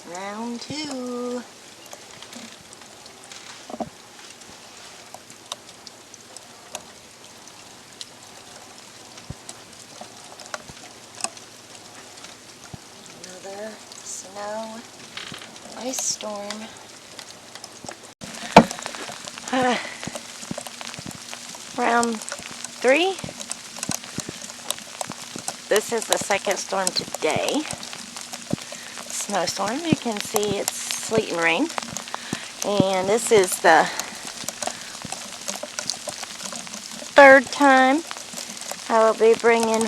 Round 2. Another snow ice storm. Round 3. This is the second storm today. Snowstorm. You can see it's sleet and rain. And this is the third time I will be bringing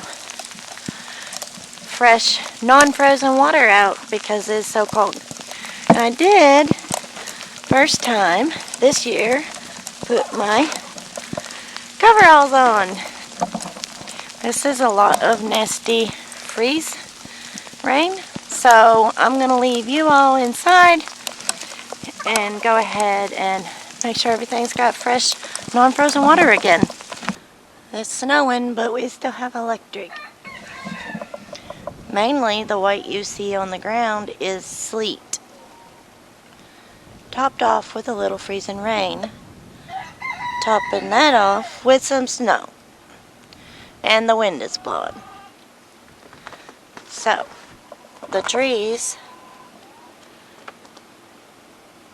fresh, non-frozen water out because it's so cold. And I did, first time this year, put my coveralls on. This is a lot of nasty freeze rain, so I'm going to leave you all inside and go ahead and make sure everything's got fresh, non-frozen water again. It's snowing, but we still have electric. Mainly the white you see on the ground is sleet, topped off with a little freezing rain, topping that off with some snow, and the wind is blowing. So the trees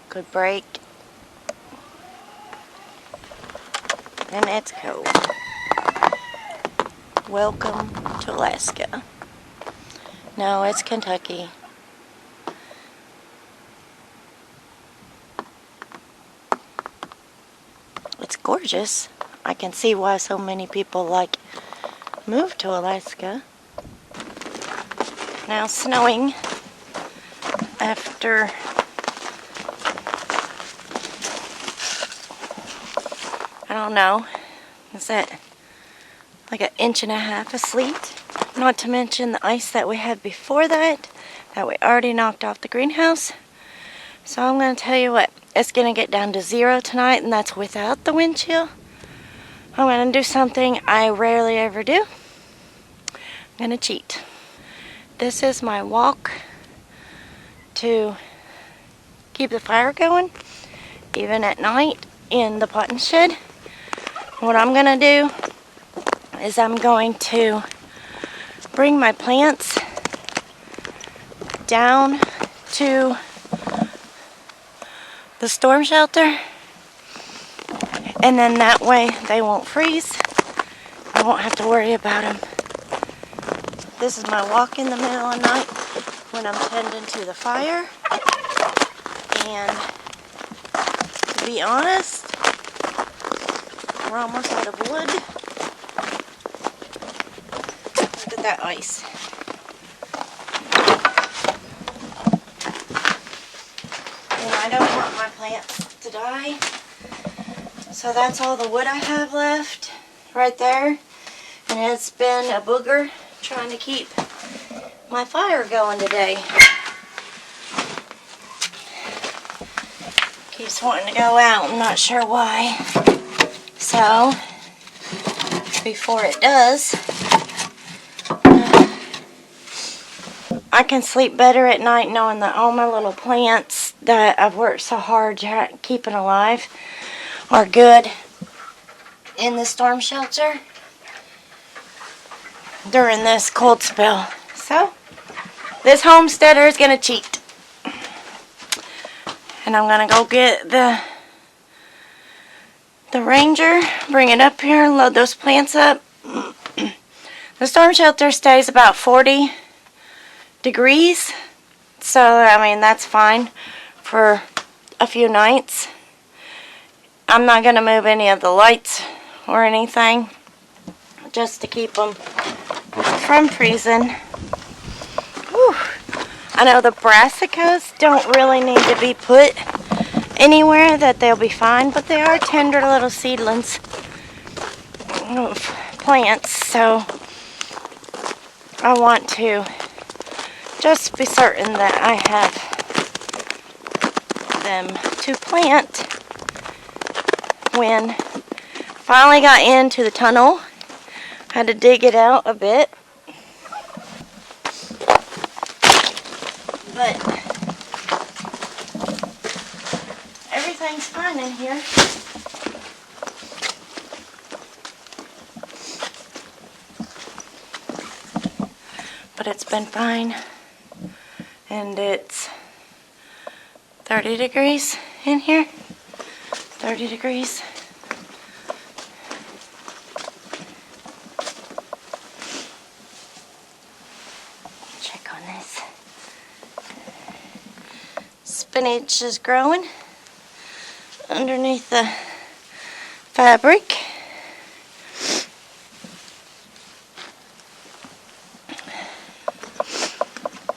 could break, and it's cold. Welcome to Alaska. No, it's Kentucky. It's gorgeous. I can see why so many people move to Alaska. Now snowing after I don't know, is that like an inch and a half of sleet? Not to mention the ice that we had before that we already knocked off the greenhouse. So I'm going to tell you what, it's going to get down to 0 tonight, and that's without the wind chill. I'm going to do something I rarely ever do. I'm going to cheat. This is my walk to keep the fire going, even at night in the potting shed. What I'm going to do is I'm going to bring my plants down to the storm shelter, and then that way they won't freeze. I won't have to worry about them. This is my walk in the middle of the night when I'm tending to the fire. And to be honest, we're almost out of wood. Look at that ice. And I don't want my plants to die. So that's all the wood I have left right there. And it's been a booger trying to keep my fire going today. Keeps wanting to go out. I'm not sure why. So, before it does, I can sleep better at night knowing that all my little plants that I've worked so hard keeping alive are good in the storm shelter during this cold spell. So, this homesteader is going to cheat. And I'm going to go get the Ranger, bring it up here, load those plants up. The storm shelter stays about 40 degrees. So, I mean, that's fine for a few nights. I'm not going to move any of the lights or anything, just to keep them from freezing. Whew. I know the brassicas don't really need to be put anywhere, that they'll be fine, but they are tender little seedlings of plants, so I want to just be certain that I have them to plant. When finally got into the tunnel, had to dig it out a bit, but everything's fine in here. But it's been fine. And it's 30 degrees in here. 30 degrees. Check on this. Spinach is growing underneath the fabric.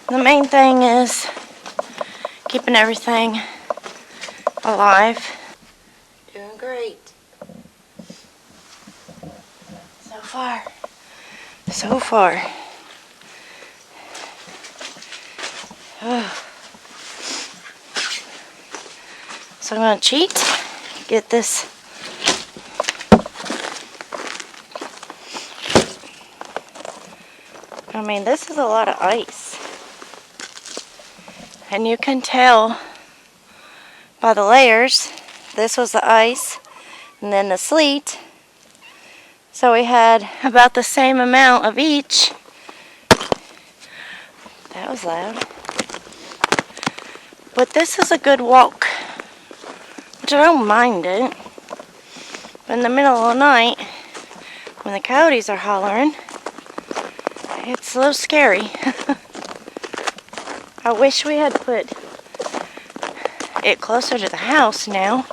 The main thing is keeping everything alive. Doing great. So far. So far. Oh. So I'm going to cheat. Get this. I mean, this is a lot of ice. And you can tell by the layers. This was the ice and then the sleet. So we had about the same amount of each. That was loud. But this is a good walk, which I don't mind it. But in the middle of the night, when the coyotes are hollering, it's a little scary. I wish we had put it closer to the house now.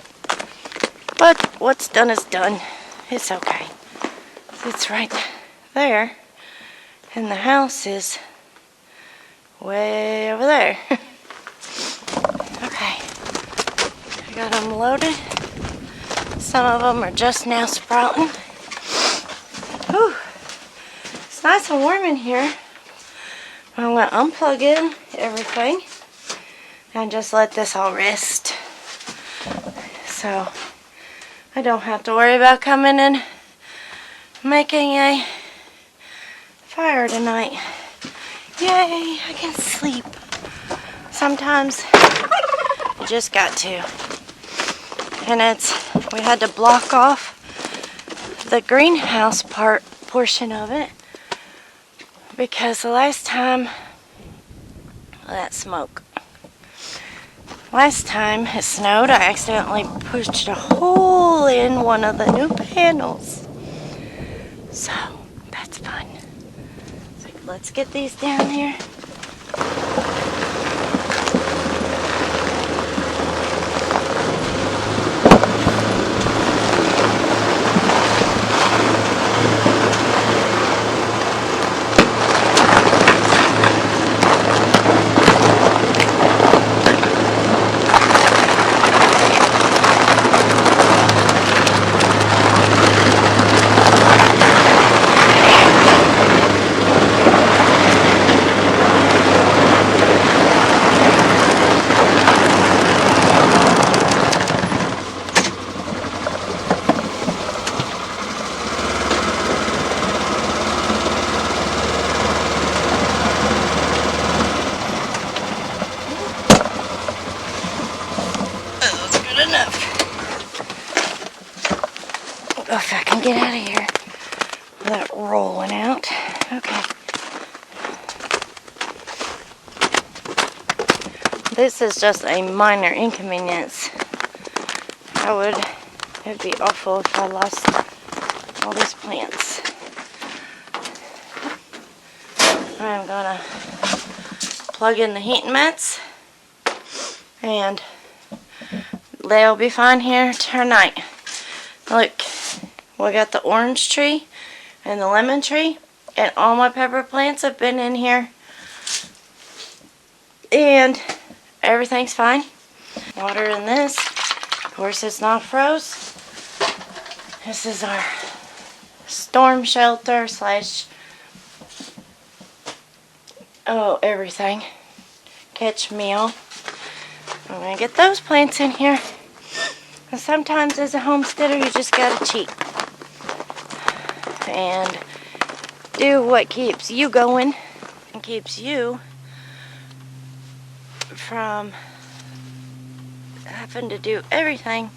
But what's done is done. It's okay. It's right there. And the house is way over there. Okay. I got them loaded. Some of them are just now sprouting. Whew. It's nice and warm in here. I'm going to unplug in everything and just let this all rest. So I don't have to worry about coming and making a fire tonight. Yay, I can sleep. Sometimes you just got to. And we had to block off the greenhouse portion of it because the last time, that smoke. Last time it snowed, I accidentally pushed a hole in one of the new panels. So, that's fun. So, let's get these down here. If I can get out of here without rolling out. Okay. This is just a minor inconvenience. It'd be awful if I lost all these plants. I'm gonna plug in the heating mats and they'll be fine here tonight. Look, we got the orange tree and the lemon tree, and all my pepper plants have been in here. And everything's fine. Water in this. Of course, it's not froze. This is our storm shelter slash everything. Catch meal. I'm going to get those plants in here. And sometimes as a homesteader, you just got to cheat. And do what keeps you going and keeps you from having to do everything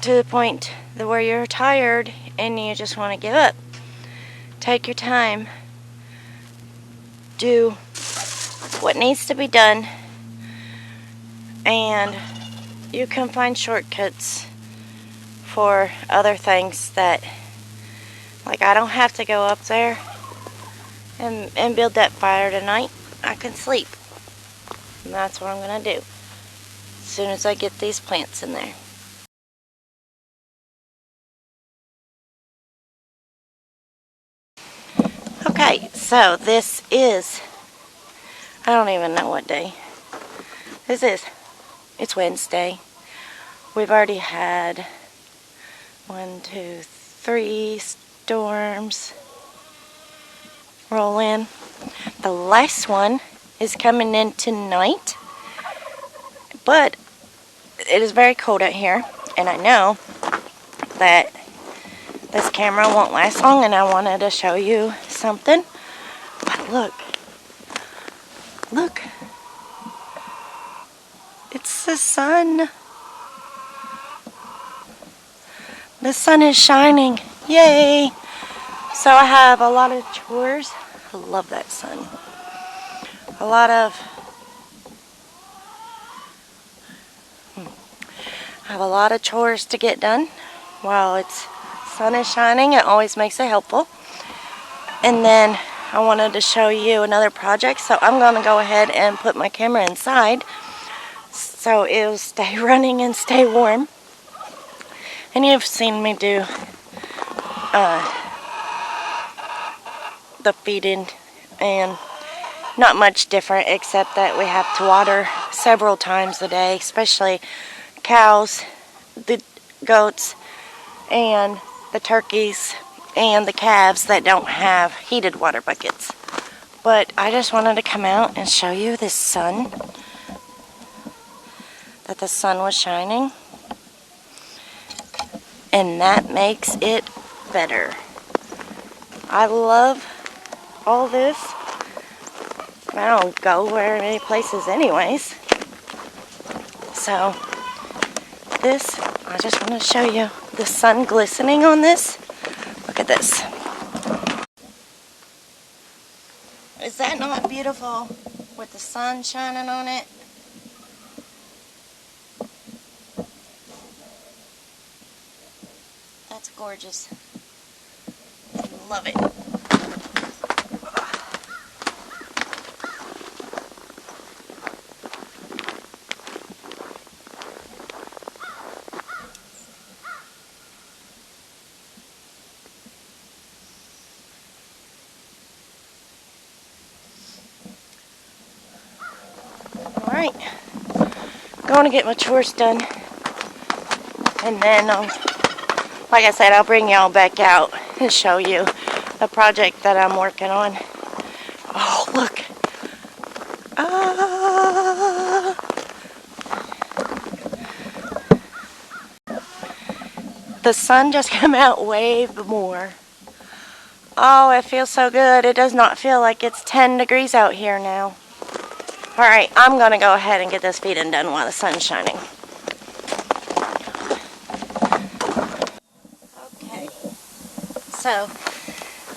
to the point where you're tired and you just want to give up. Take your time. Do what needs to be done, and you can find shortcuts for other things that, like, I don't have to go up there and build that fire tonight. I can sleep. And that's what I'm going to do as soon as I get these plants in there. Okay, so this is, I don't even know what day this is. It's Wednesday. We've already had 1, 2, 3 storms roll in. The last one is coming in tonight, but it is very cold out here, and I know that this camera won't last long, and I wanted to show you something. But look, it's the sun. The sun is shining, yay! So I have a lot of chores. I love that sun. I have a lot of chores to get done while it's sun is shining. It always makes it helpful. And then I wanted to show you another project, so I'm going to go ahead and put my camera inside so it'll stay running and stay warm. And you've seen me do the feeding, and not much different except that we have to water several times a day, especially cows, the goats, and the turkeys, and the calves that don't have heated water buckets. But I just wanted to come out and show you this sun, that the sun was shining, and that makes it better. I love all this. I don't go very many places anyways. So this, I just want to show you the sun glistening on this. Look at this. Is that not beautiful with the sun shining on it? That's gorgeous. Love it. Alright, going to get my chores done, and then like I said, I'll bring y'all back out and show you the project that I'm working on. Oh, look. The sun just came out way more. Oh, it feels so good. It does not feel like it's 10 degrees out here now. Alright, I'm going to go ahead and get this feeding done while the sun's shining. Okay, so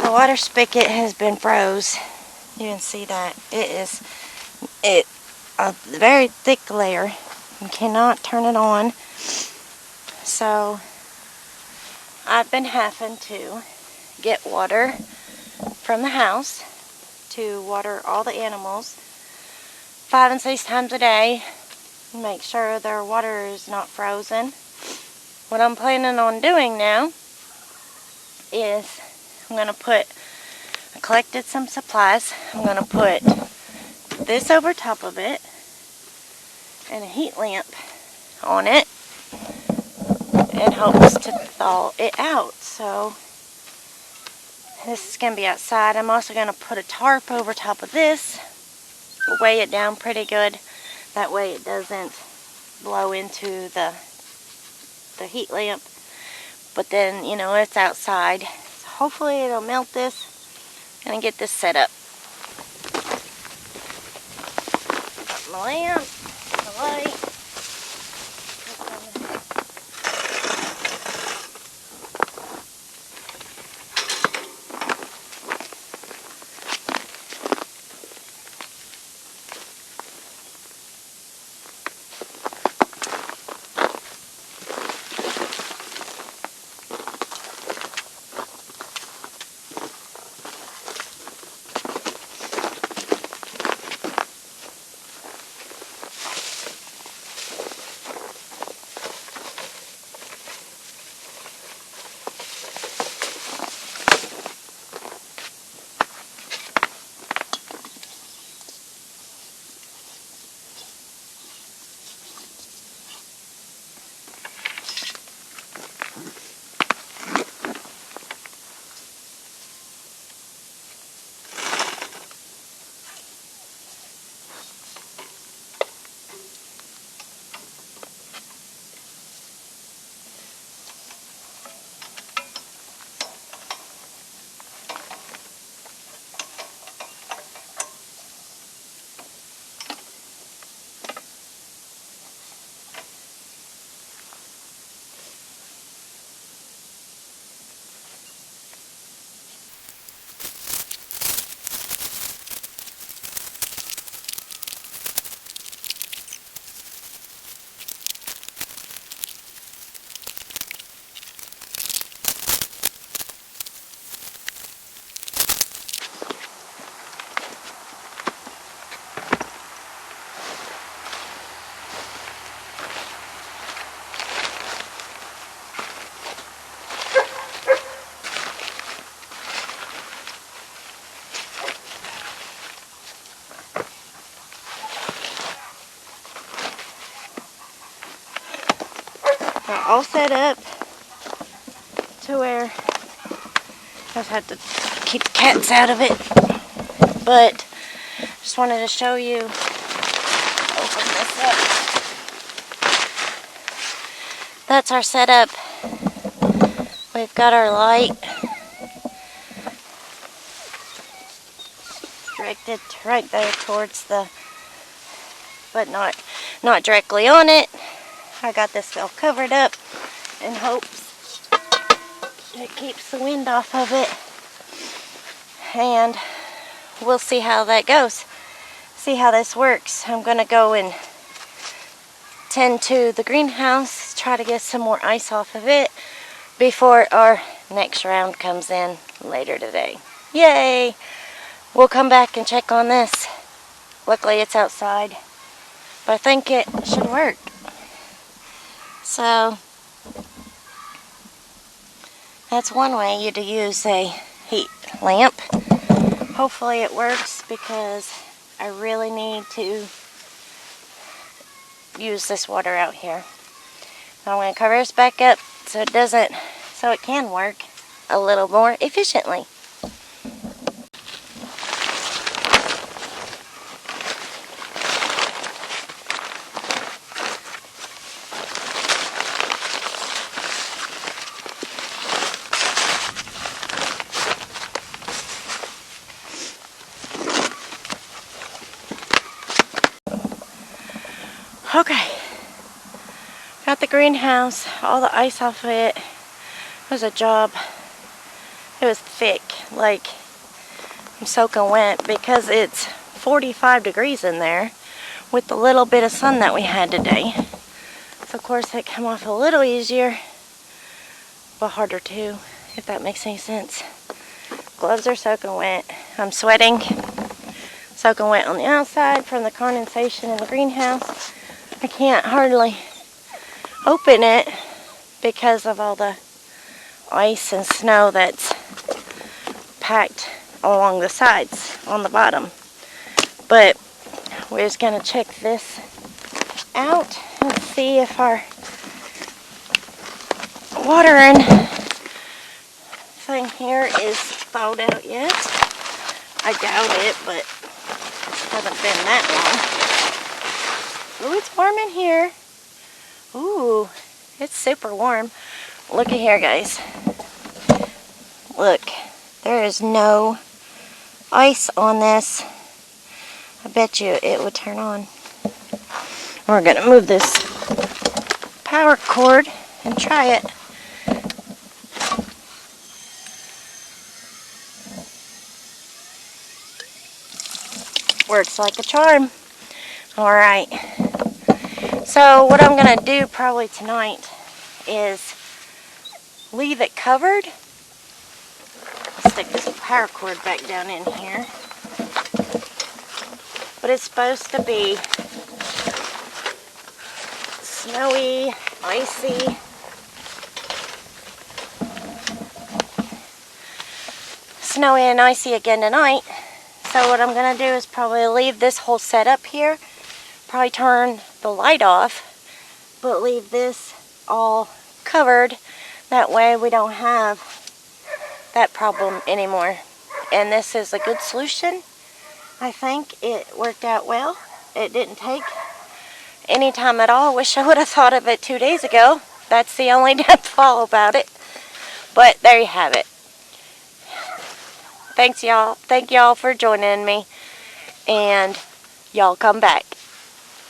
the water spigot has been froze. You can see that. It's a very thick layer. You cannot turn it on. So I've been having to get water from the house to water all the animals 5 and 6 times a day. Make sure their water is not frozen. What I'm planning on doing now is I collected some supplies. I'm going to put this over top of it and a heat lamp on it, in hopes to thaw it out. So this is going to be outside. I'm also going to put a tarp over top of this, weigh it down pretty good. That way it doesn't blow into the heat lamp. But then, you know, it's outside. So hopefully it'll melt this and get this set up. Got my lamp, the light. all set up to where I just have to keep the cats out of it. But just wanted to show you. Open this up. That's our setup. We've got our light directed right there towards the, but not directly on it. I got this all covered up in hopes it keeps the wind off of it, and we'll see how that goes. See how this works. I'm gonna go and tend to the greenhouse, try to get some more ice off of it before our next round comes in later today. Yay! We'll come back and check on this. Luckily it's outside, but I think it should work. So that's one way you to use a heat lamp. Hopefully it works, because I really need to use this water out here. I'm going to cover this back up so it can work a little more efficiently. Okay, got the greenhouse, all the ice off of it. It was a job. It was thick, like I'm soaking wet, because it's 45 degrees in there with the little bit of sun that we had today. So of course it came off a little easier, but harder too, if that makes any sense. Gloves are soaking wet. I'm sweating, soaking wet on the outside from the condensation in the greenhouse. I can't hardly open it because of all the ice and snow that's packed along the sides on the bottom. But we're just going to check this out and see if our watering thing here is thawed out yet. I doubt it, but it hasn't been that long. Ooh, it's warm in here. Ooh, it's super warm. Look at here, guys. Look, there is no ice on this. I bet you it would turn on. We're gonna move this power cord and try it. Works like a charm. All right. So what I'm gonna do probably tonight is leave it covered. I'll stick this power cord back down in here. But it's supposed to be snowy, icy. Snowy and icy again tonight. So what I'm gonna do is probably leave this whole setup here. Probably turn the light off, but leave this all covered. That way we don't have that problem anymore. And this is a good solution. I think it worked out well. It didn't take any time at all. Wish I would have thought of it 2 days ago. That's the only downfall about it. But there you have it. Thanks y'all. Thank y'all for joining me. And y'all come back.